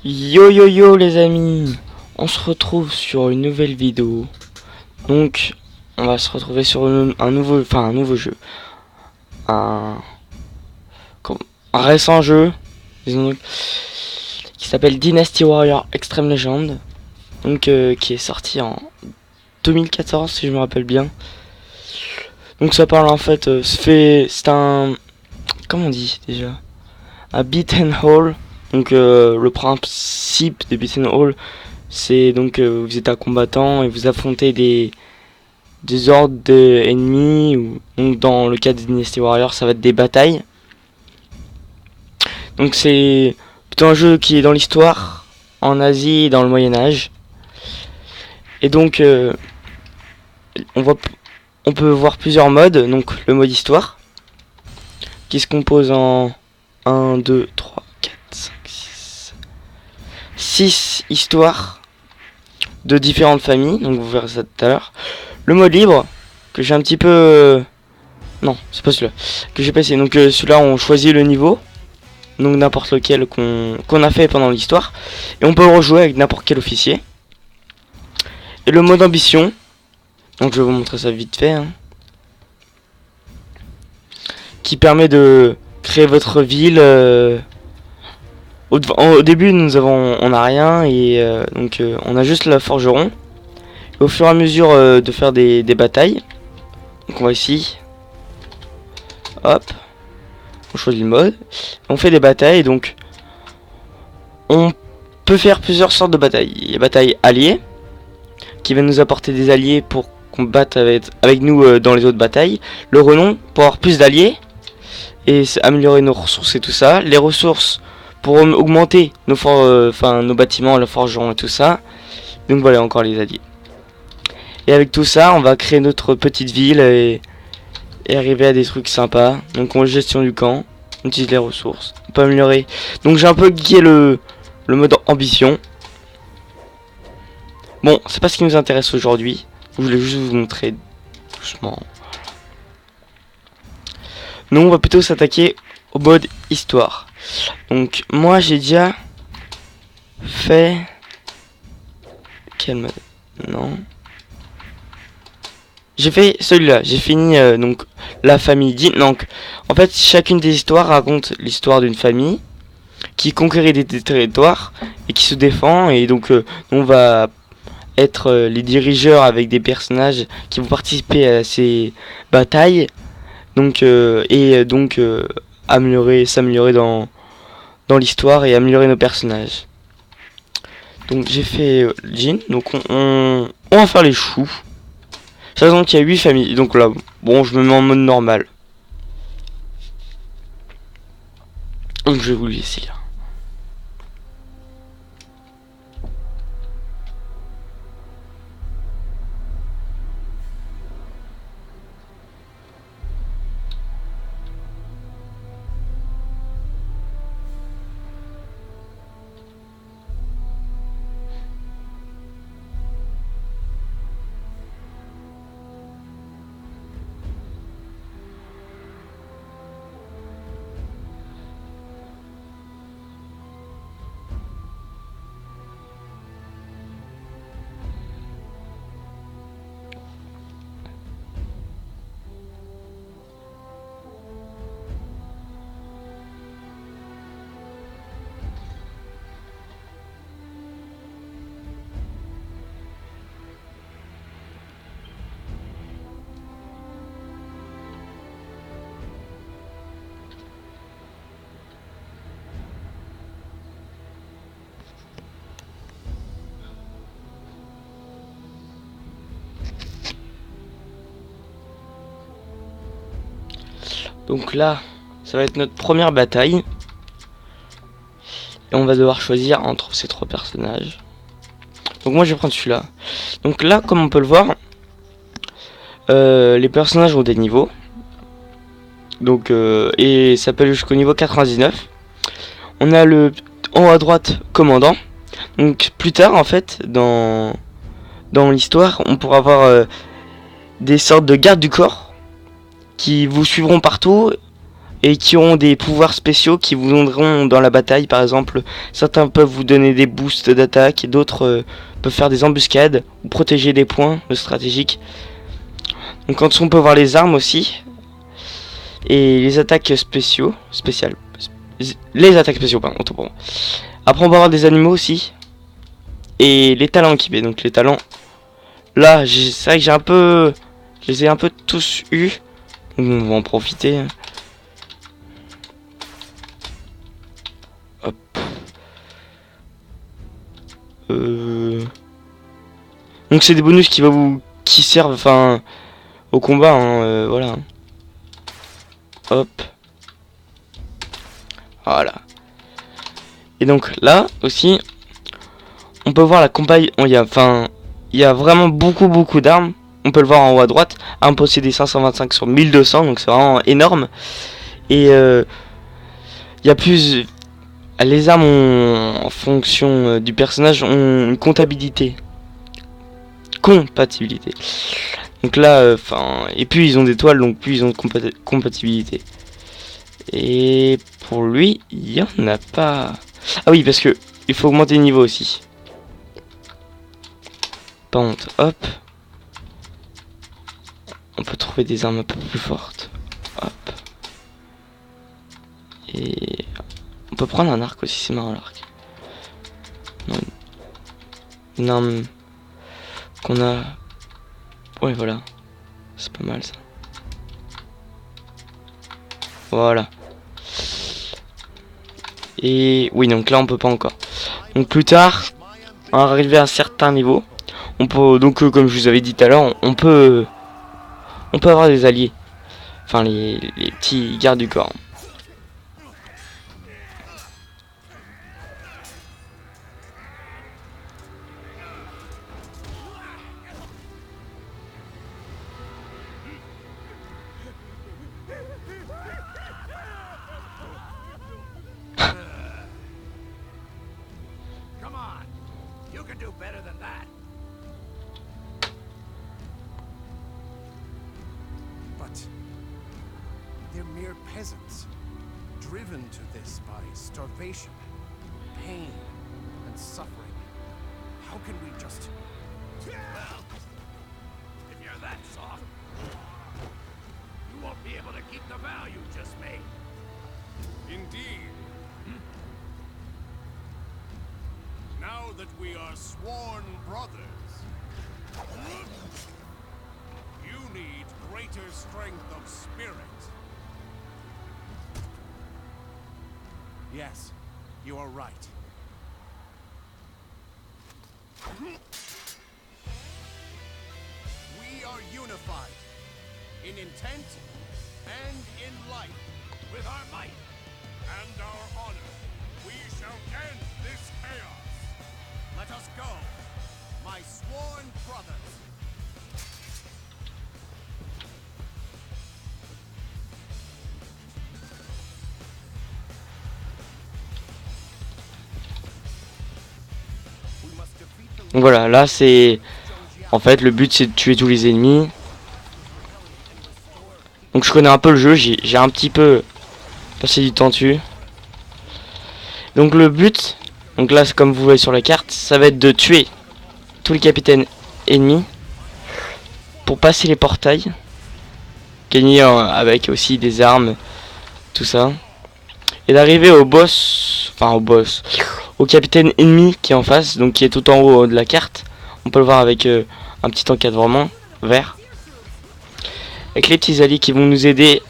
Yo yo yo les amis, on se retrouve sur une nouvelle vidéo. Donc on va se retrouver sur un nouveau jeu, un, un récent jeu, disons, qui s'appelle Dynasty Warrior Extreme Legend, donc qui est sorti en 2014 si je me rappelle bien. Donc ça parle en fait, c'est un, comment on dit déjà, un beat and all. Donc le principe de beat and all, c'est donc vous êtes un combattant et vous affrontez des ordres ennemis, ou donc dans le cas de Dynasty Warrior ça va être des batailles. Donc c'est plutôt un jeu qui est dans l'histoire, en Asie et dans le Moyen-Âge. Et donc on peut voir plusieurs modes. Donc le mode histoire qui se compose en 1, 2, 3, 4, 5, 6 histoires de différentes familles, donc vous verrez ça tout à l'heure. Le mode libre, que j'ai un petit peu... non, c'est pas celui-là, que j'ai passé. Donc celui-là, on choisit le niveau, donc n'importe lequel qu'on a fait pendant l'histoire, et on peut rejouer avec n'importe quel officier. Et le mode ambition, donc je vais vous montrer ça vite fait, hein, qui permet de créer votre ville. Au début, on n'a rien, et donc on a juste la forgeron. Et au fur et à mesure de faire des batailles, donc on va ici, hop, on choisit le mode, on fait des batailles. Donc on peut faire plusieurs sortes de batailles. Il y a bataille alliée, qui va nous apporter des alliés pour combattre avec nous dans les autres batailles. Le renom, pour avoir plus d'alliés et améliorer nos ressources et tout ça. Les ressources pour augmenter nos bâtiments, la forgeron et tout ça. Donc voilà, encore les alliés. Et avec tout ça, on va créer notre petite ville et arriver à des trucs sympas. Donc on gestion du camp, on utilise les ressources, on peut améliorer. Donc j'ai un peu geeké le mode ambition. Bon, c'est pas ce qui nous intéresse aujourd'hui. Je voulais juste vous montrer doucement. Nous on va plutôt s'attaquer au mode histoire. Donc moi j'ai déjà fait... quel mode? Non. J'ai fait celui-là, j'ai fini donc la famille Dean. Donc en fait chacune des histoires raconte l'histoire d'une famille qui conquérit des territoires et qui se défend. Et donc on va être les dirigeurs avec des personnages qui vont participer à ces batailles. Donc s'améliorer dans l'histoire et améliorer nos personnages. Donc j'ai fait Jean. Donc on va faire les choux. Sachant qu'il y a 8 familles. Donc là, bon, je me mets en mode normal. Donc je vais vous le laisser là. Donc là, ça va être notre première bataille. Et on va devoir choisir entre ces trois personnages. Donc moi je vais prendre celui-là. Donc là, comme on peut le voir, les personnages ont des niveaux. Donc et ça peut aller jusqu'au niveau 99. On a le en haut à droite commandant. Donc plus tard en fait dans l'histoire, on pourra avoir des sortes de gardes du corps qui vous suivront partout et qui auront des pouvoirs spéciaux qui vous aideront dans la bataille. Par exemple, certains peuvent vous donner des boosts d'attaque et d'autres peuvent faire des embuscades ou protéger des points stratégiques. Donc en dessous on peut voir les armes aussi et les attaques spéciales. Les attaques spéciaux, pardon, autant pour moi. Après on va avoir des animaux aussi et les talents équipés. Donc les talents, là c'est vrai que je les ai un peu tous eu. Donc on va en profiter. Hop. Donc c'est des bonus qui servent enfin au combat, hein, voilà. Hop. Voilà. Et donc là aussi, on peut voir la compagnie. Il y a vraiment beaucoup d'armes. On peut le voir en haut à droite. Un possédé 525 sur 1200, donc c'est vraiment énorme. Et il y a plus. Les armes en fonction du personnage ont une comptabilité. Compatibilité. Donc là, et puis ils ont des toiles, donc plus ils ont de compatibilité. Et pour lui, il y en a pas. Ah oui, parce que il faut augmenter le niveau aussi. Par contre, hop. On peut trouver des armes un peu plus fortes. Hop. Et on peut prendre un arc aussi, c'est marrant l'arc. Une arme qu'on a. Ouais, voilà. C'est pas mal ça. Voilà. Et oui, donc là on peut pas encore. Donc plus tard, arrivé à un certain niveau, on peut donc comme je vous avais dit tout à l'heure, on peut avoir des alliés. Enfin les petits gardes du corps. They're mere peasants, driven to this by starvation, pain, and suffering. How can we just... Well, if you're that soft, you won't be able to keep the vow you just made. Indeed. Now that we are sworn brothers, you need greater strength of spirit. Yes, you are right. We are unified in intent and in life. With our might and our honor, we shall end this chaos. Let us go, my sworn brothers. Donc voilà, là c'est... En fait le but c'est de tuer tous les ennemis. Donc je connais un peu le jeu, j'ai un petit peu passé du temps dessus. Donc le but, donc là comme vous voyez sur la carte, ça va être de tuer tous les capitaines ennemis pour passer les portails. Gagner avec aussi des armes, tout ça. Et d'arriver au boss, au capitaine ennemi qui est en face, donc qui est tout en haut de la carte. On peut le voir avec un petit encadrement vert. Avec les petits alliés qui vont nous aider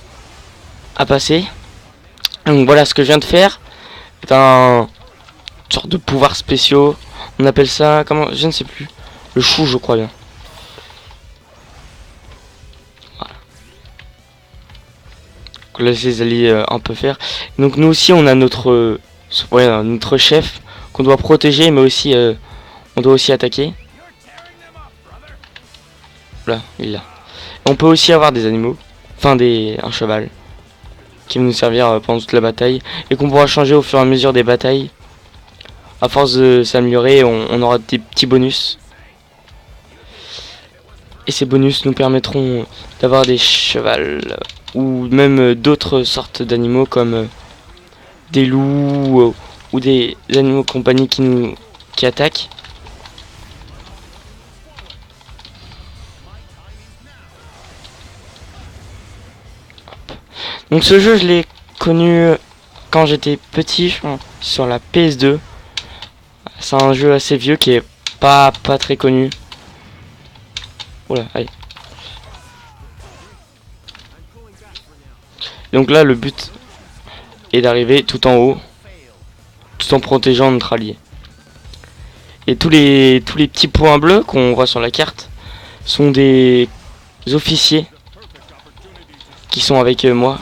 à passer. Donc voilà ce que je viens de faire. C'est une sorte de pouvoir spéciaux. On appelle ça, comment, je ne sais plus. Le chou je crois bien. Voilà. Donc là les alliés un peu faire. Donc nous aussi on a notre chef qu'on doit protéger, mais aussi on doit aussi attaquer. Là, il est là. On peut aussi avoir des animaux, enfin un cheval, qui va nous servir pendant toute la bataille et qu'on pourra changer au fur et à mesure des batailles. À force de s'améliorer, on aura des petits bonus. Et ces bonus nous permettront d'avoir des chevals ou même d'autres sortes d'animaux comme des loups ou des animaux de compagnie qui attaquent. Donc ce jeu je l'ai connu quand j'étais petit, je pense, sur la PS2. C'est un jeu assez vieux qui est pas très connu. Oula, allez. Donc là le but est d'arriver tout en haut, tout en protégeant notre allié. Et tous les petits points bleus qu'on voit sur la carte sont des officiers qui sont avec moi.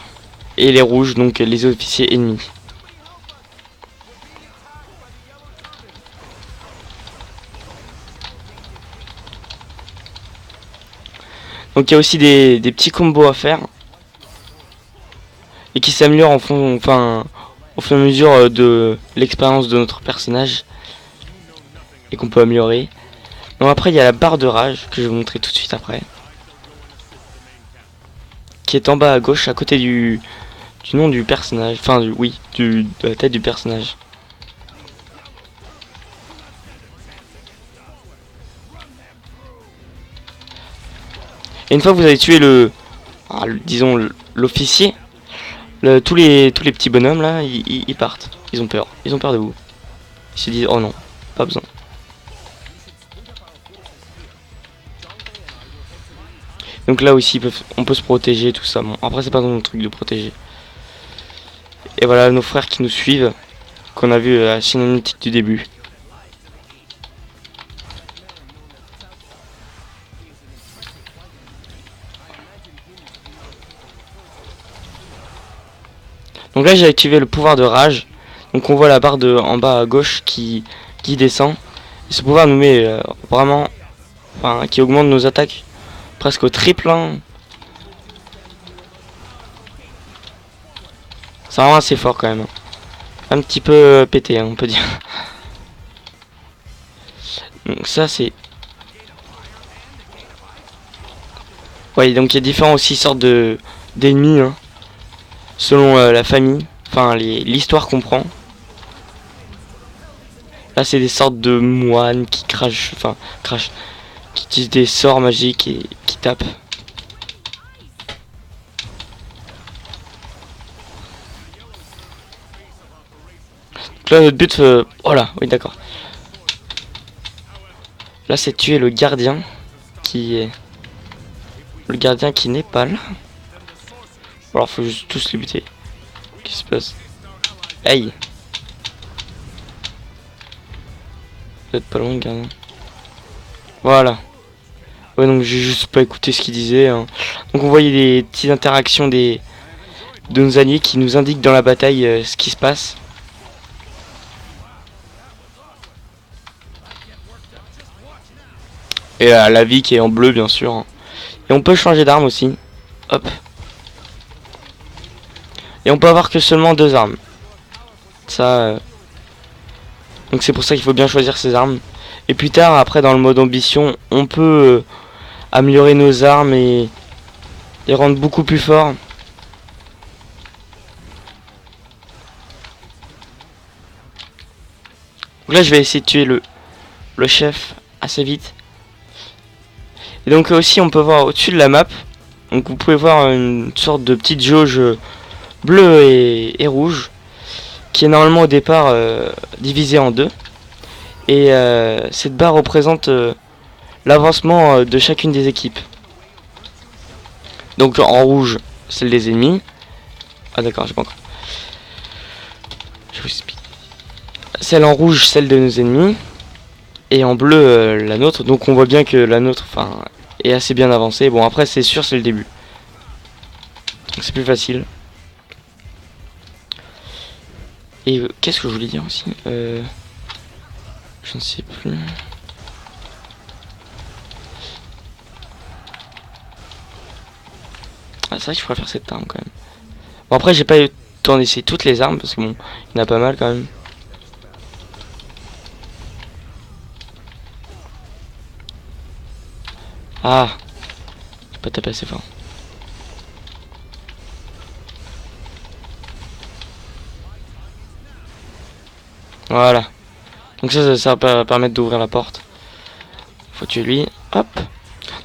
Et les rouges, donc les officiers ennemis. Donc il y a aussi des petits combos à faire. Et qui s'améliorent au fur et à mesure de l'expérience de notre personnage. Et qu'on peut améliorer. Donc après il y a la barre de rage que je vais vous montrer tout de suite après. Qui est en bas à gauche à côté du nom du personnage. Enfin de la tête du personnage. Et une fois que vous avez tué disons l'officier, tous les petits bonhommes là, ils partent. Ils ont peur. Ils ont peur de vous. Ils se disent oh non, pas besoin. Donc là aussi on peut se protéger, tout ça. Bon, après c'est pas dans notre truc de protéger. Et voilà nos frères qui nous suivent, qu'on a vu à la cinématique du début. Donc là j'ai activé le pouvoir de rage. Donc on voit la barre en bas à gauche qui descend. Et ce pouvoir nous met vraiment, qui augmente nos attaques presque au triple. Hein. C'est vraiment assez fort quand même. Un petit peu pété, hein, on peut dire. Donc ça c'est... Ouais, donc il y a différents aussi sortes d'ennemis, hein, selon la famille, enfin l'histoire qu'on prend. Là c'est des sortes de moines qui qui utilisent des sorts magiques et qui tapent. Donc là notre but, oh là, oui d'accord. Là c'est tuer le gardien qui est... Le gardien qui n'est pas là. Alors faut juste tous les buter. Qu'est-ce qui se passe? Aïe. Vous êtes pas loin le gardien. Voilà. Ouais donc j'ai juste pas écouté ce qu'il disait. Hein. Donc on voyait des petites interactions de nos alliés qui nous indiquent dans la bataille ce qui se passe. Et la vie qui est en bleu bien sûr. Et on peut changer d'arme aussi. Hop. Et on peut avoir que seulement 2 armes. Ça... Donc c'est pour ça qu'il faut bien choisir ses armes. Et plus tard, après dans le mode ambition, on peut améliorer nos armes et les rendre beaucoup plus forts. Donc là je vais essayer de tuer le chef assez vite. Et donc aussi on peut voir au-dessus de la map. Donc vous pouvez voir une sorte de petite jauge bleue et rouge. Qui est normalement au départ divisée en 2. Et cette barre représente l'avancement de chacune des équipes. Donc en rouge, celle des ennemis. Ah d'accord, j'ai pas encore. Je vous explique. Celle en rouge, celle de nos ennemis. Et en bleu, la nôtre. Donc on voit bien que la nôtre est assez bien avancée. Bon après c'est sûr, c'est le début. Donc c'est plus facile. Et qu'est-ce que je voulais dire aussi je ne sais plus. Ah, c'est vrai que je préfère cette arme quand même. Bon après j'ai pas eu le temps d'essayer toutes les armes parce que bon, il y en a pas mal quand même. Ah, j'ai pas tapé assez fort. Voilà. Donc ça va permettre d'ouvrir la porte. Faut tuer lui. Hop. Donc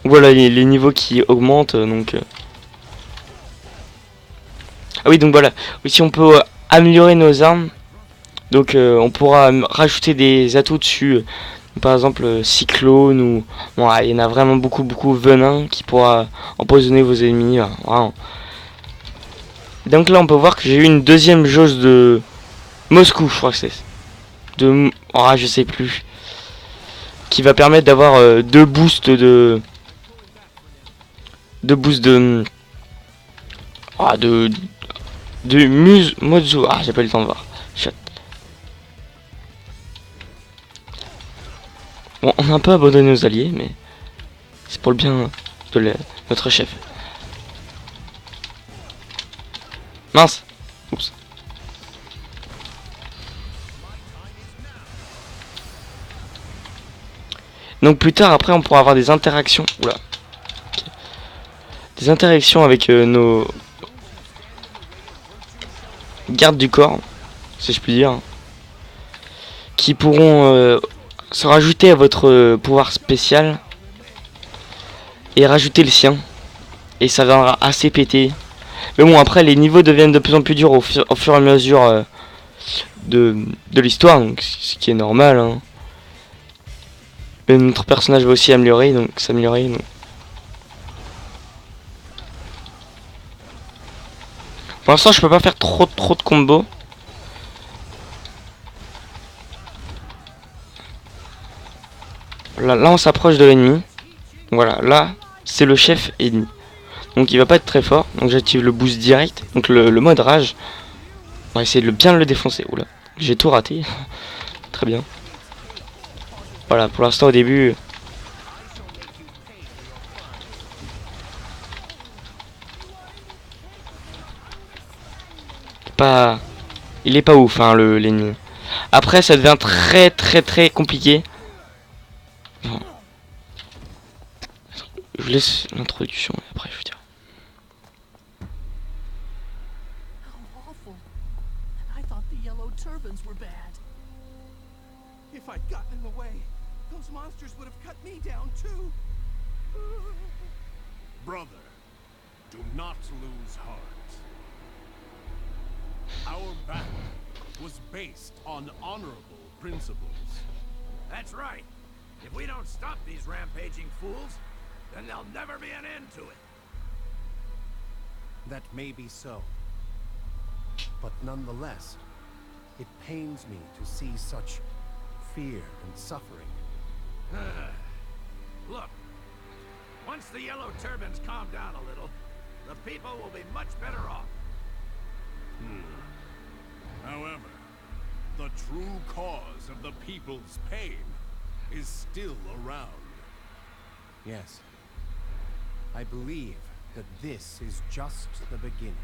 voilà les niveaux qui augmentent. Donc ah oui, donc voilà. Aussi on peut améliorer nos armes. Donc on pourra rajouter des atouts dessus. Par exemple cyclone ou bon, il y en a vraiment beaucoup venin qui pourra empoisonner vos ennemis. Vraiment. Donc là on peut voir que j'ai eu une deuxième jauge de Moscou, je crois que c'est de je sais plus, qui va permettre d'avoir deux boosts de de muse Mozu. J'ai pas eu le temps de voir. Chat. Bon, on a un peu abandonné nos alliés, mais c'est pour le bien de notre chef. Mince. Oups. Donc plus tard, après, on pourra avoir des interactions. Oula. Okay. Des interactions avec nos gardes du corps, si je puis dire, qui pourront se rajouter à votre pouvoir spécial et rajouter le sien. Et ça viendra assez péter. Mais bon, après, les niveaux deviennent de plus en plus durs au fur et à mesure de l'histoire, donc ce qui est normal. Hein. Mais notre personnage va aussi améliorer, donc s'améliorer. Donc. Pour l'instant, je peux pas faire trop de combos. Là on s'approche de l'ennemi. Voilà, là, c'est le chef ennemi. Donc il va pas être très fort. Donc j'active le boost direct. Donc le mode rage. On va essayer de bien le défoncer. Oula, j'ai tout raté. Très bien. Voilà, pour l'instant au début. Il est pas ouf hein, l'ennemi. Après ça devient très compliqué. Bon. Je laisse l'introduction et après je vais dire. If I'd gotten in the way, those monsters would have cut me down too. Brother, do not lose heart. Our battle was based on honorable principles. That's right. If we don't stop these rampaging fools, then there'll never be an end to it. That may be so. But nonetheless, it pains me to see such fear and suffering. Look, once the yellow turbans calm down a little, the people will be much better off. However, the true cause of the people's pain is still around. Yes. I believe that this is just the beginning.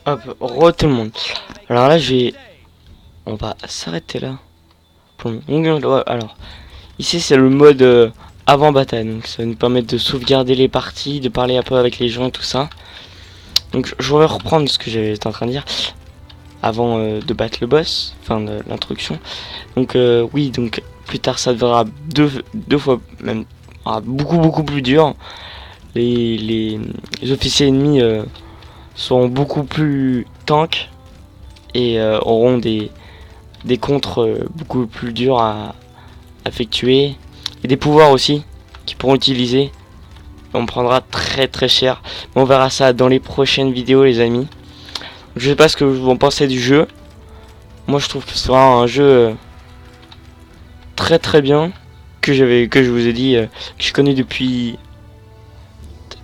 Hop, re tout le monde. Alors là, on va s'arrêter là simplement. Donc, ouais, alors, ici c'est le mode avant bataille, donc ça va nous permettre de sauvegarder les parties, de parler un peu avec les gens et tout ça. Donc je vais reprendre ce que j'étais en train de dire avant de battre le boss, enfin de l'introduction. Donc oui, donc plus tard ça deviendra deux fois même beaucoup plus dur. Les officiers ennemis seront beaucoup plus tanks et auront des contres beaucoup plus durs à effectuer et des pouvoirs aussi qu'ils pourront utiliser. On prendra très cher, mais on verra ça dans les prochaines vidéos les amis. Je sais pas ce que vous en pensez du jeu. Moi je trouve que c'est vraiment un jeu très bien que je vous ai dit que je connais depuis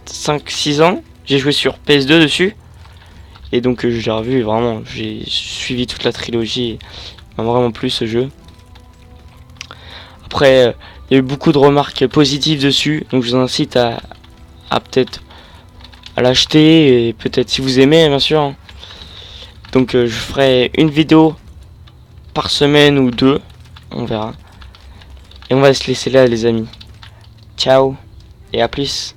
5-6 ans. J'ai joué sur PS2 dessus et donc j'ai revu vraiment, j'ai suivi toute la trilogie. Il m'a vraiment plu ce jeu. Après il y a eu beaucoup de remarques positives dessus, donc je vous incite à peut-être à l'acheter et peut-être si vous aimez bien sûr. Donc je ferai une vidéo par semaine ou 2, on verra. Et on va se laisser là les amis. Ciao et à plus.